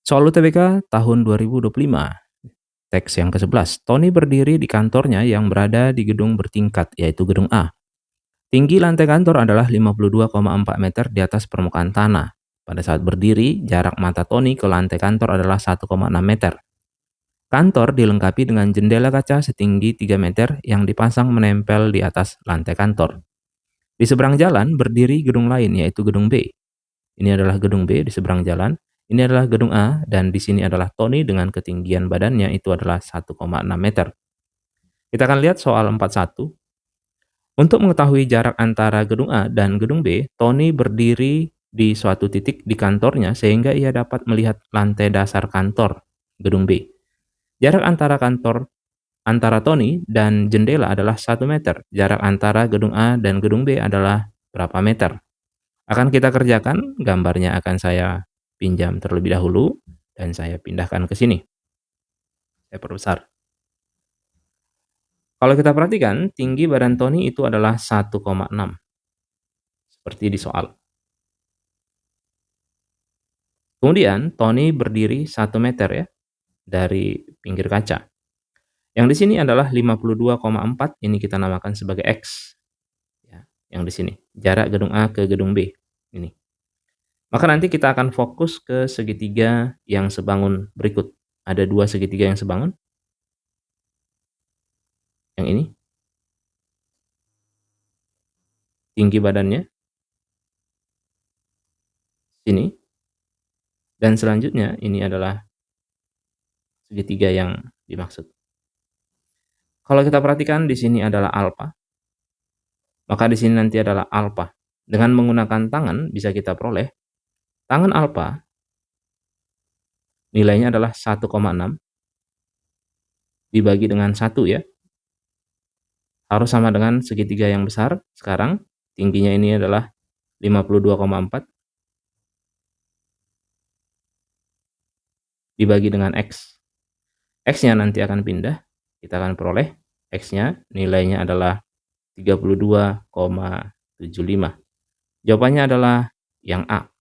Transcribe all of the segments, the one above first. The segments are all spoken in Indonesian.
Soal UTBK tahun 2025, teks yang ke-11. Tony berdiri di kantornya yang berada di gedung bertingkat, yaitu gedung A. Tinggi lantai kantor adalah 52,4 meter di atas permukaan tanah. Pada saat berdiri, jarak mata Tony ke lantai kantor adalah 1,6 meter. Kantor dilengkapi dengan jendela kaca setinggi 3 meter yang dipasang menempel di atas lantai kantor. Di seberang jalan berdiri gedung lain, yaitu gedung B. Ini adalah gedung B di seberang jalan. Ini adalah gedung A, dan di sini adalah Tony dengan ketinggian badannya itu adalah 1,6 meter. Kita akan lihat soal 41. Untuk mengetahui jarak antara gedung A dan gedung B, Tony berdiri di suatu titik di kantornya sehingga ia dapat melihat lantai dasar kantor gedung B. Jarak antara Tony dan jendela adalah 1 meter. Jarak antara gedung A dan gedung B adalah berapa meter? Akan kita kerjakan, gambarnya akan saya pinjam terlebih dahulu, dan saya pindahkan ke sini. Saya perbesar. Kalau kita perhatikan, tinggi badan Tony itu adalah 1,6, seperti di soal. Kemudian, Tony berdiri 1 meter ya, dari pinggir kaca. Yang di sini adalah 52,4, ini kita namakan sebagai X. Ya, yang di sini, jarak gedung A ke gedung B. Ini. Maka nanti kita akan fokus ke segitiga yang sebangun berikut. Ada 2 segitiga yang sebangun. Yang ini. Tinggi badannya. Sini. Dan selanjutnya ini adalah segitiga yang dimaksud. Kalau kita perhatikan di sini adalah alfa. Maka di sini nanti adalah alfa. Dengan menggunakan tangan bisa kita peroleh tangan alfa nilainya adalah 1,6 dibagi dengan 1 ya. Harus sama dengan segitiga yang besar. Sekarang tingginya ini adalah 52,4 dibagi dengan X. X-nya nanti akan pindah. Kita akan peroleh X-nya nilainya adalah 32,75. Jawabannya adalah yang A.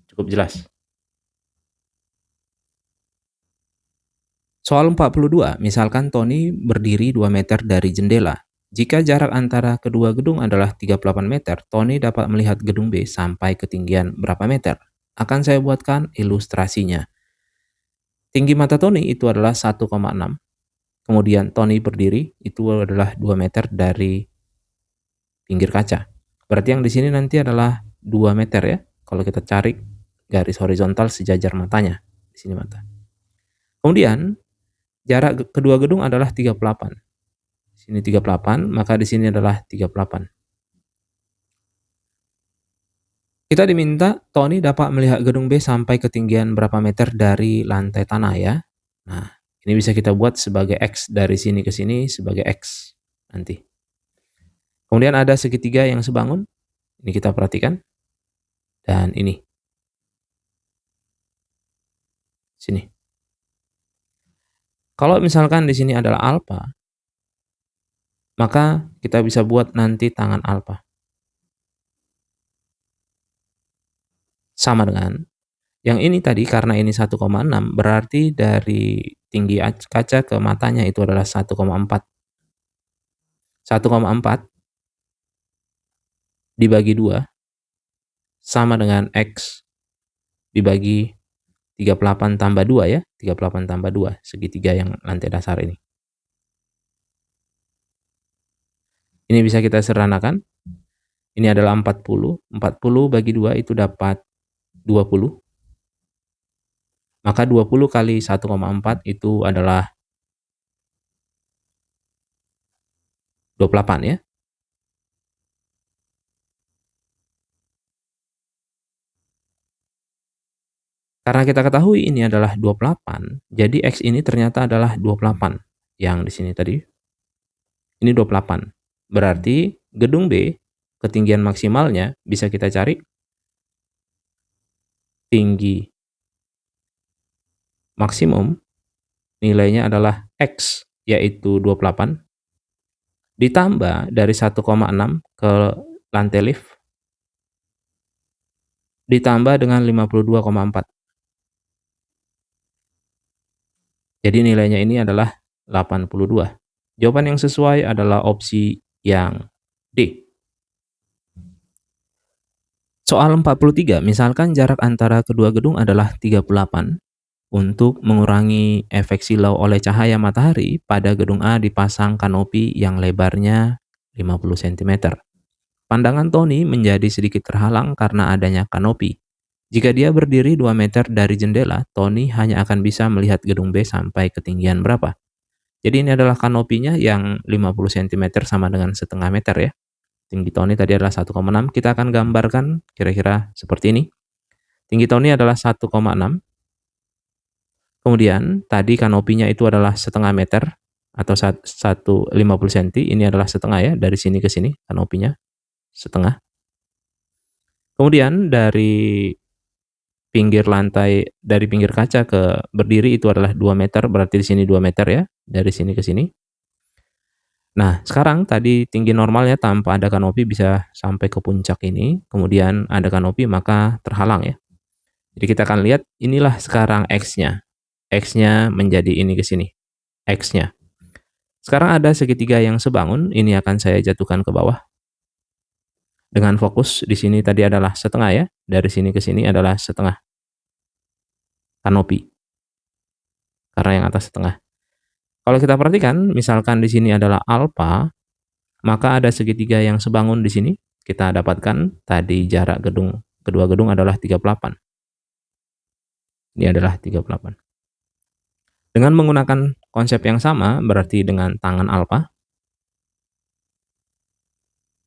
Cukup jelas. Soal 42, misalkan Tony berdiri 2 meter dari jendela. Jika jarak antara kedua gedung adalah 38 meter, Tony dapat melihat gedung B sampai ketinggian berapa meter? Akan saya buatkan ilustrasinya. Tinggi mata Tony itu adalah 1,6. Kemudian Tony berdiri itu adalah 2 meter dari pinggir kaca. Berarti yang di sini nanti adalah 2 meter ya. Kalau kita cari garis horizontal sejajar matanya. Di sini mata. Kemudian jarak kedua gedung adalah 38. Di sini 38, maka di sini adalah 38. Kita diminta Tony dapat melihat gedung B sampai ketinggian berapa meter dari lantai tanah ya. Nah, ini bisa kita buat sebagai X dari sini ke sini sebagai X nanti. Kemudian ada segitiga yang sebangun. Ini kita perhatikan. Dan ini. Sini. Kalau misalkan di sini adalah alfa, maka kita bisa buat nanti tangan alfa. Sama dengan yang ini tadi, karena ini 1,6, berarti dari tinggi kaca ke matanya itu adalah 1,4. 1,4 dibagi 2 sama dengan X dibagi 38 tambah 2 ya. 38 tambah 2, segitiga yang lantai dasar ini. Ini bisa kita sederhanakan. Ini adalah 40. 40 bagi 2 itu dapat 20. Maka 20 kali 1,4 itu adalah 28 ya. Karena kita ketahui ini adalah 28, jadi X ini ternyata adalah 28. Yang di sini tadi. Ini 28. Berarti gedung B, ketinggian maksimalnya bisa kita cari. Tinggi maksimum nilainya adalah X, yaitu 28. Ditambah dari 1,6 ke lantai lift. Ditambah dengan 52,4. Jadi nilainya ini adalah 82. Jawaban yang sesuai adalah opsi yang D. Soal 43, misalkan jarak antara kedua gedung adalah 38. Untuk mengurangi efek silau oleh cahaya matahari, pada gedung A dipasang kanopi yang lebarnya 50 cm. Pandangan Tony menjadi sedikit terhalang karena adanya kanopi. Jika dia berdiri 2 meter dari jendela, Tony hanya akan bisa melihat gedung B sampai ketinggian berapa? Jadi ini adalah kanopinya yang 50 cm sama dengan setengah meter ya. Tinggi Tony tadi adalah 1,6. Kita akan gambarkan kira-kira seperti ini. Tinggi Tony adalah 1,6. Kemudian tadi kanopinya itu adalah setengah meter atau 50 cm. Ini adalah setengah ya, dari sini ke sini kanopinya setengah. Kemudian dari pinggir lantai, dari pinggir kaca ke berdiri itu adalah 2 meter, berarti di sini 2 meter ya, dari sini ke sini. Nah, sekarang tadi tinggi normalnya tanpa ada kanopi bisa sampai ke puncak ini, kemudian ada kanopi maka terhalang ya. Jadi kita akan lihat inilah sekarang X-nya. X-nya menjadi ini ke sini, X-nya. Sekarang ada segitiga yang sebangun, ini akan saya jatuhkan ke bawah. Dengan fokus di sini tadi adalah setengah ya, dari sini ke sini adalah setengah kanopi, karena yang atas setengah. Kalau kita perhatikan, misalkan di sini adalah alfa, maka ada segitiga yang sebangun di sini. Kita dapatkan tadi jarak kedua gedung adalah 38. Ini adalah 38. Dengan menggunakan konsep yang sama, berarti dengan tangan alfa,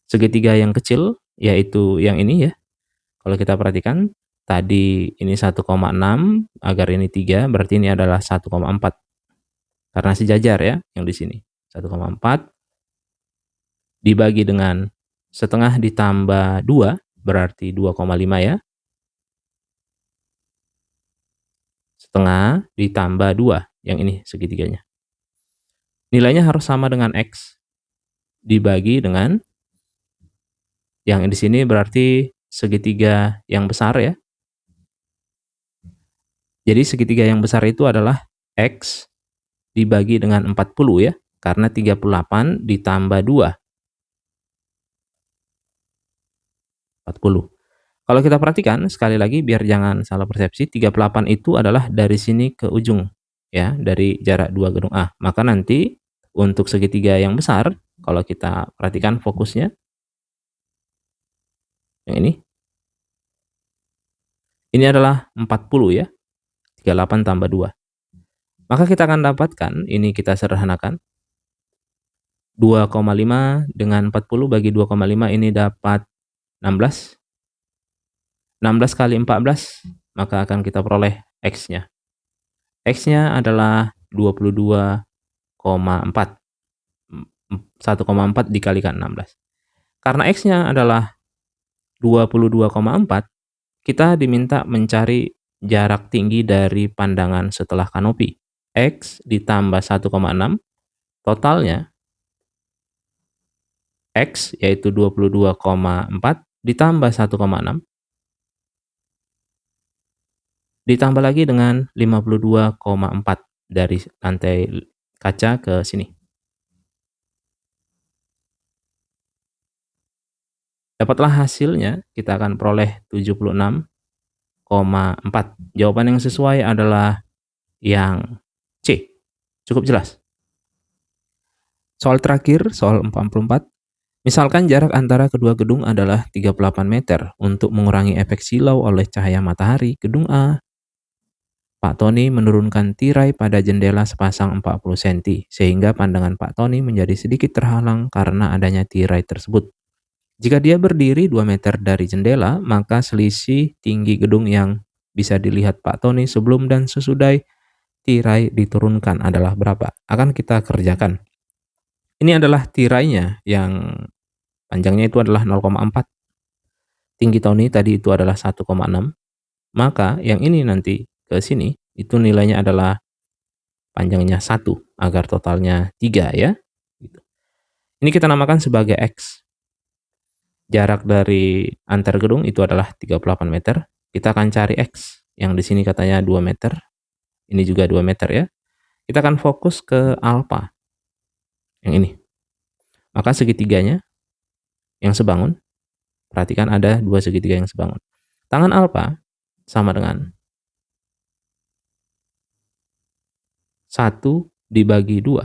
segitiga yang kecil, yaitu yang ini ya. Kalau kita perhatikan, tadi ini 1,6, agar ini 3, berarti ini adalah 1,4. Karena sejajar ya, yang di sini. 1,4 dibagi dengan setengah ditambah 2, berarti 2,5 ya. Setengah ditambah 2, yang ini segitiganya. Nilainya harus sama dengan X dibagi dengan yang di sini, berarti segitiga yang besar ya. Jadi segitiga yang besar itu adalah X dibagi dengan 40 ya, karena 38 ditambah 2. 40. Kalau kita perhatikan, sekali lagi biar jangan salah persepsi, 38 itu adalah dari sini ke ujung, ya, dari jarak 2 gedung A. Maka nanti untuk segitiga yang besar, kalau kita perhatikan fokusnya, yang ini adalah 40 ya, 38 tambah 2. Maka kita akan dapatkan, ini kita sederhanakan, 2,5 dengan 40 bagi 2,5 ini dapat 16. 16 kali 14, maka akan kita peroleh X-nya. X-nya adalah 22,4. 1,4 dikalikan 16. Karena X-nya adalah 22,4, kita diminta mencari jarak tinggi dari pandangan setelah kanopi. X ditambah 1,6, totalnya X yaitu 22,4 ditambah 1,6, ditambah lagi dengan 52,4 dari lantai kaca ke sini. Dapatlah hasilnya, kita akan peroleh 76,4. Jawaban yang sesuai adalah yang C. Cukup jelas. Soal terakhir, soal 44. Misalkan jarak antara kedua gedung adalah 38 meter. Untuk mengurangi efek silau oleh cahaya matahari, gedung A, Pak Tony menurunkan tirai pada jendela sepasang 40 cm, sehingga pandangan Pak Tony menjadi sedikit terhalang karena adanya tirai tersebut. Jika dia berdiri 2 meter dari jendela, maka selisih tinggi gedung yang bisa dilihat Pak Tony sebelum dan sesudah tirai diturunkan adalah berapa? Akan kita kerjakan. Ini adalah tirainya yang panjangnya itu adalah 0,4. Tinggi Tony tadi itu adalah 1,6. Maka yang ini nanti ke sini itu nilainya adalah panjangnya 1 agar totalnya 3 ya. Ini kita namakan sebagai X. Jarak dari antar gedung itu adalah 38 meter. Kita akan cari X. Yang di sini katanya 2 meter. Ini juga 2 meter ya. Kita akan fokus ke alfa, yang ini. Maka segitiganya yang sebangun, perhatikan ada dua segitiga yang sebangun. Tangan alfa sama dengan 1 dibagi 2.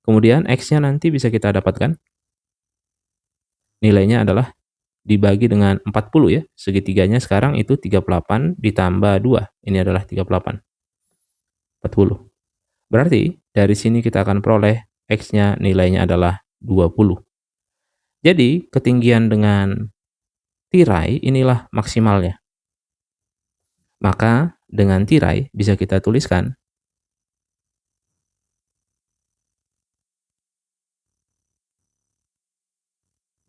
Kemudian X-nya nanti bisa kita dapatkan, nilainya adalah dibagi dengan 40 ya, segitiganya sekarang itu 38 ditambah 2, ini adalah 38, 40. Berarti dari sini kita akan peroleh X-nya nilainya adalah 20. Jadi ketinggian dengan tirai inilah maksimalnya. Maka dengan tirai bisa kita tuliskan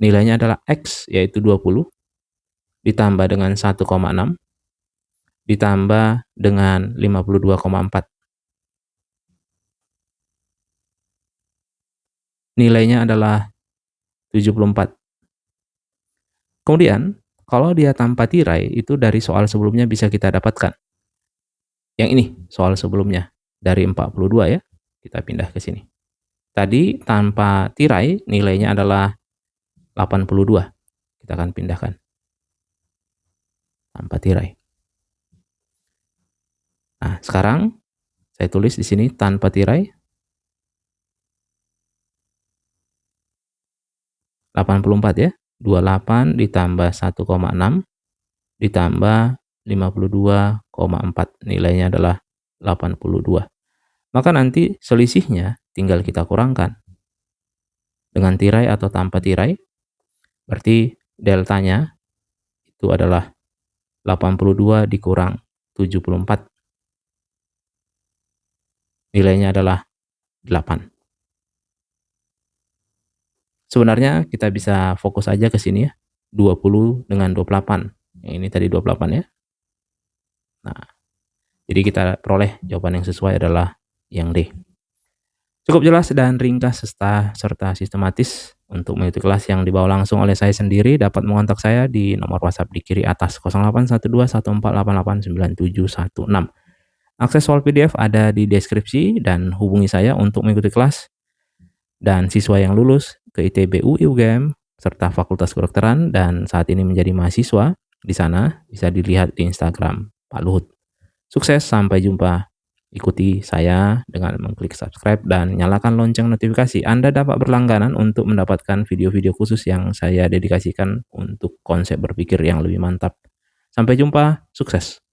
nilainya adalah X, yaitu 20, ditambah dengan 1,6, ditambah dengan 52,4. Nilainya adalah 74. Kemudian, kalau dia tanpa tirai, itu dari soal sebelumnya bisa kita dapatkan. Yang ini, soal sebelumnya. Dari 42 ya, kita pindah ke sini. Tadi tanpa tirai, nilainya adalah 82. Kita akan pindahkan. Tanpa tirai. Nah, sekarang saya tulis di sini tanpa tirai. 84 ya. 28 ditambah 1,6 ditambah 52,4. Nilainya adalah 82. Maka nanti selisihnya tinggal kita kurangkan. Dengan tirai atau tanpa tirai, berarti deltanya itu adalah 82 dikurang 74. Nilainya adalah 8. Sebenarnya kita bisa fokus aja ke sini ya. 20 dengan 28. Yang ini tadi 28 ya. Nah, jadi kita peroleh jawaban yang sesuai adalah yang D. Cukup jelas dan ringkas serta sistematis. Untuk mengikuti kelas yang dibawa langsung oleh saya sendiri, dapat mengontak saya di nomor WhatsApp di kiri atas 081214889716. Akses soal PDF ada di deskripsi dan hubungi saya untuk mengikuti kelas. Dan siswa yang lulus ke ITB UI UGM serta Fakultas Kedokteran dan saat ini menjadi mahasiswa di sana bisa dilihat di Instagram Pak Luhut. Sukses, sampai jumpa. Ikuti saya dengan mengklik subscribe dan nyalakan lonceng notifikasi. Anda dapat berlangganan untuk mendapatkan video-video khusus yang saya dedikasikan untuk konsep berpikir yang lebih mantap. Sampai jumpa, sukses.